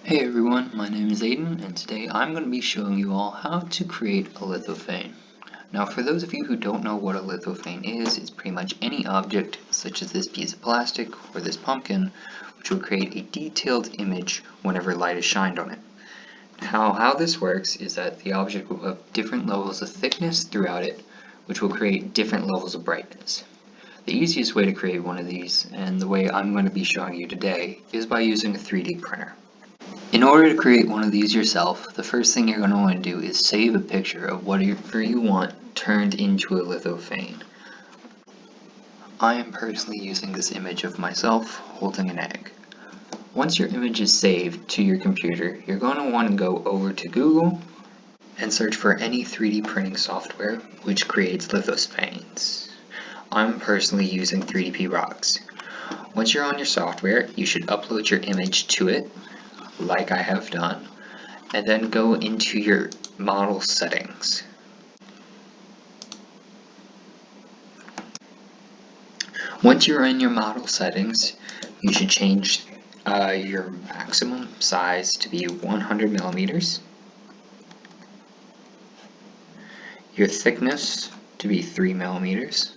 Hey everyone, my name is Aiden, and today I'm going to be showing you all how to create a lithophane. Now for those of you who don't know what a lithophane is, it's pretty much any object, such as this piece of plastic or this pumpkin, which will create a detailed image whenever light is shined on it. How this works is that the object will have different levels of thickness throughout it, which will create different levels of brightness. The easiest way to create one of these, and the way I'm going to be showing you today, is by using a 3D printer. In order to create one of these yourself, the first thing you're going to want to do is save a picture of whatever you want turned into a lithophane. I am personally using this image of myself holding an egg. Once your image is saved to your computer, you're going to want to go over to Google and search for any 3D printing software which creates lithophanes. I'm personally using 3DP Rocks. Once you're on your software, you should upload your image to it, like I have done, and then go into your model settings. Once you're in your model settings, you should change your maximum size to be 100 millimeters, your thickness to be 3 millimeters,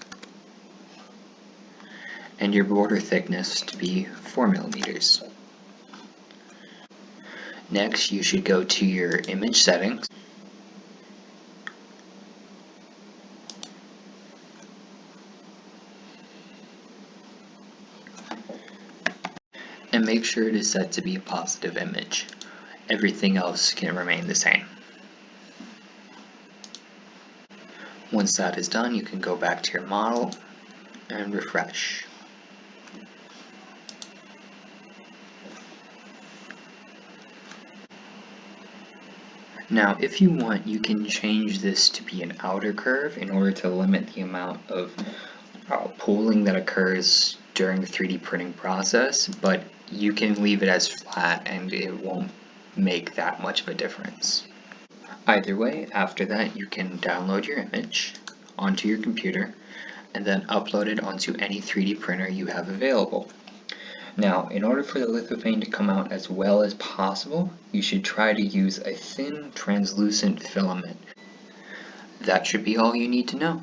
and your border thickness to be 4 millimeters. Next, you should go to your image settings and make sure it is set to be a positive image. Everything else can remain the same. Once that is done, you can go back to your model and refresh. Now, if you want, you can change this to be an outer curve in order to limit the amount of pooling that occurs during the 3D printing process, but you can leave it as flat and it won't make that much of a difference. Either way, after that you can download your image onto your computer and then upload it onto any 3D printer you have available. Now, in order for the lithophane to come out as well as possible, you should try to use a thin, translucent filament. That should be all you need to know.